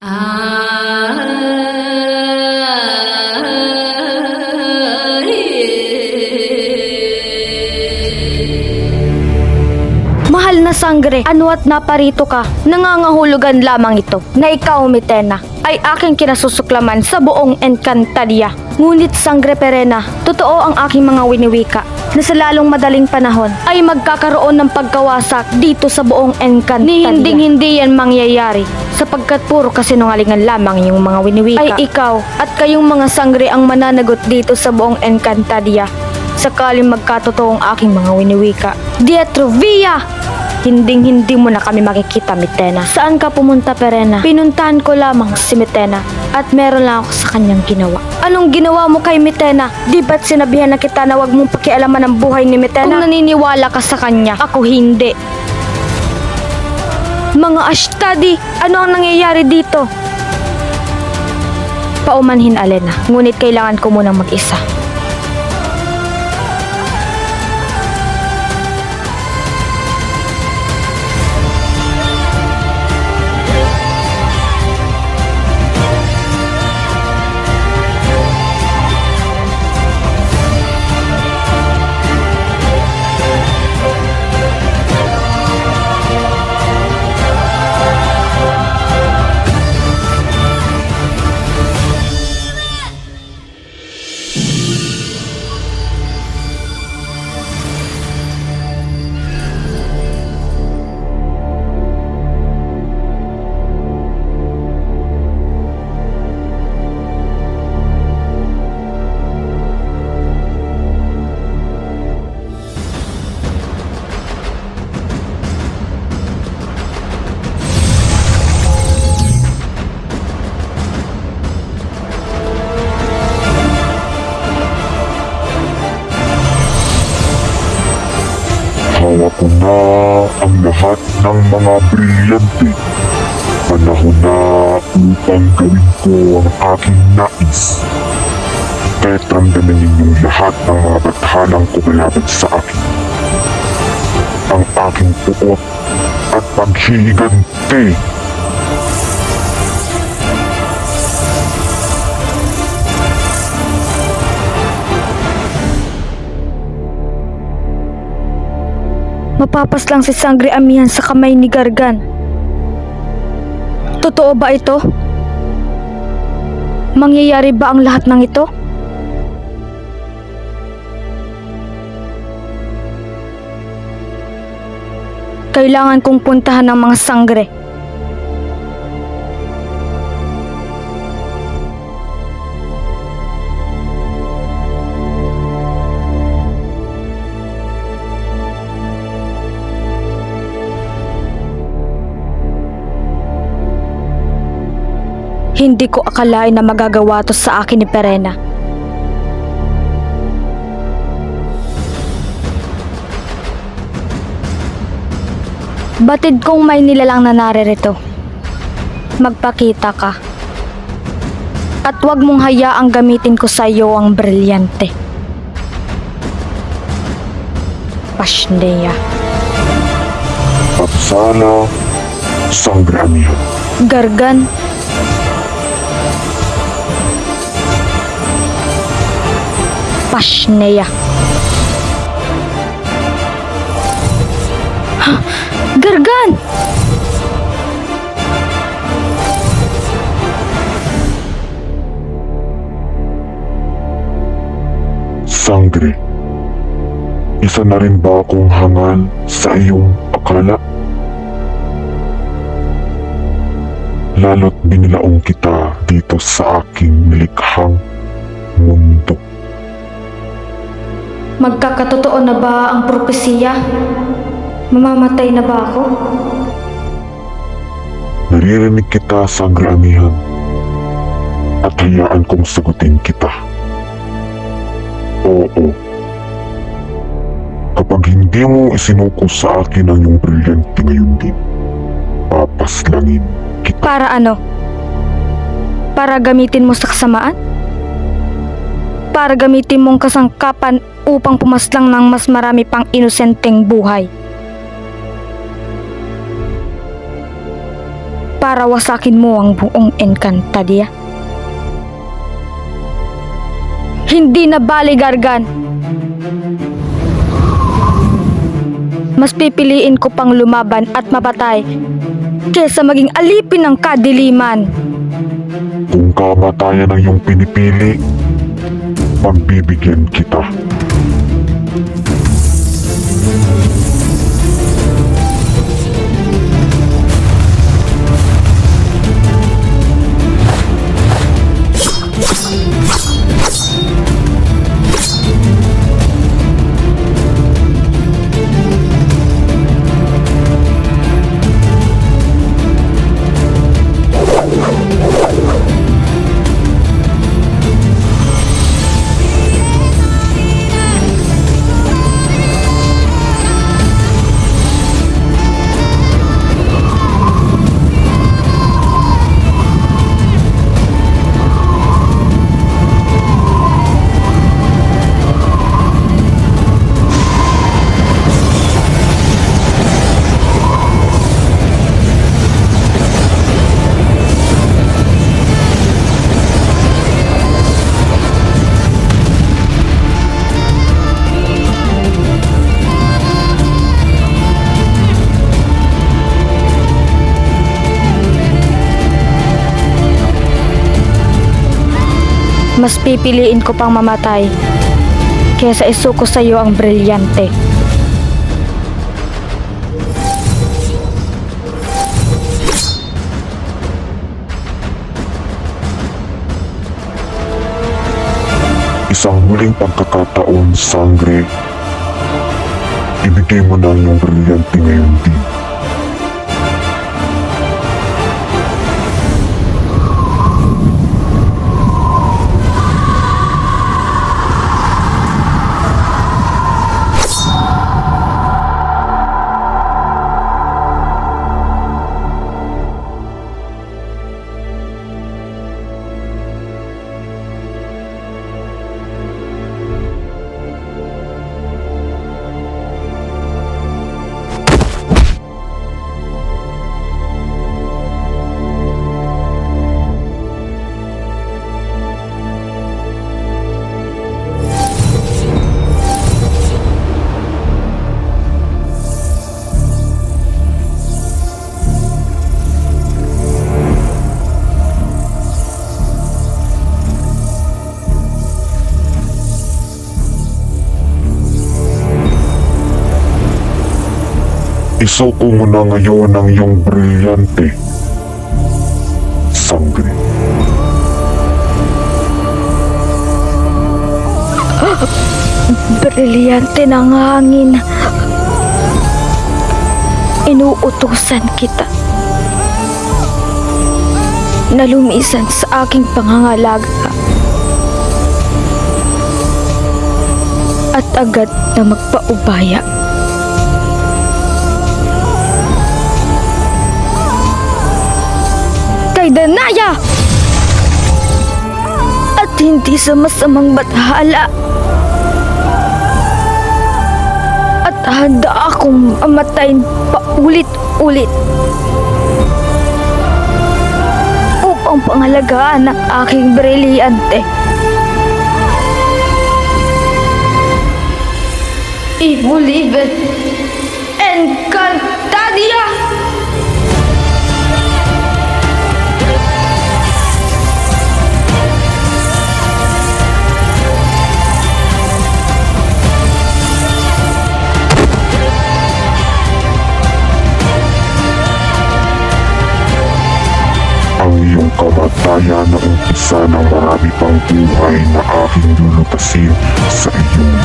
Mahal na sangre, ano at naparito ka? Nangangahulugan lamang ito na ikaw, Mitena, ay aking kinasusuklaman sa buong Encantadia. Ngunit sangre Perena, totoo ang aking mga winiwika na sa lalong madaling panahon ay magkakaroon ng pagkawasak dito sa buong Encantadia. Ni hindi yan mangyayari sapagkat puro kasinungalingan lamang yung mga winiwika. Ay ikaw at kayong mga sangre ang mananagot dito sa buong Encantadia sakaling magkatotoo ang aking mga winiwika. Dietrovia! Hinding-hindi mo na kami makikita, Mitena. Saan ka pumunta, Perena? Pinuntahan ko lamang si Mitena at meron lang ako sa kanyang ginawa. Anong ginawa mo kay Mitena? Di ba't sinabihan na kita na wag mong pakialaman ang buhay ni Mitena? Kung naniniwala ka sa kanya, ako hindi. Mga Ashtadi, ano ang nangyayari dito? Paumanhin, Alena. Ngunit kailangan ko munang mag-isa. Hawak ko na ang lahat ng mga brilyante. Panahon na upang gawin ko ang aking nais. Kaya't ramdamin ninyong lahat ng mga bathanang kumalaban sa akin. Ang aking puot at paghihigante. Mapapas lang si Sangre Amihan sa kamay ni Gargan. Totoo ba ito? Mangyayari ba ang lahat ng ito? Kailangan kong puntahan ng mga sangre. Hindi ko akalain na magagawa to sa akin ni Perena. Batid kong may nilalang na naririto. Magpakita ka. At huwag mong hayaang gamitin ko sa iyo ang brilyante. Pashnea. Apsana Sangre Amihan. Gargan. Pashnea. Ha? Gargan! Sangre, isa na rin ba akong hangal sa iyong akala? Lalo't binilaong kita dito sa aking nilikhang mundo. Magkakatotoo na ba ang propesiya? Mamamatay na ba ako? Naririnig kita, Sangre Amihan, at hayaan kong sagutin kita. Oo. Kapag hindi mo isinuko sa akin ang iyong brilyante ngayon din, papaslangin kita. Para ano? Para gamitin mo sa kasamaan? Para gamitin mong kasangkapan upang pumaslang ng mas marami pang inosenteng buhay? para wasakin mo ang buong Encantadia? Hindi na bali, Gargan. Mas pipiliin ko pang lumaban at mapatay kesa maging alipin ng kadiliman. Kung kamatayan ang iyong pinipili, pagbibigyan kita. Mas pipiliin ko pang mamatay kesa isuko sa iyo ang brilyante. Isang huling pagkakataon, Sangre. Ibigay mo na ang iyong brilyante ngayon din. Isuko mo na ngayon ang iyong brilyante, Sangre. Brilyante ng hangin. Inuutusan kita na lumisan sa aking pangangalaga at agad na magpaubaya. Kay Danaya! At hindi sa masamang bathala. At handa akong amatayin paulit-ulit upang pangalagaan ang aking brilyante. I-believe it. Encantadia! Ang iyong kamatayan na umpisa ng marami pang buhay na aking lulutasin sa iyong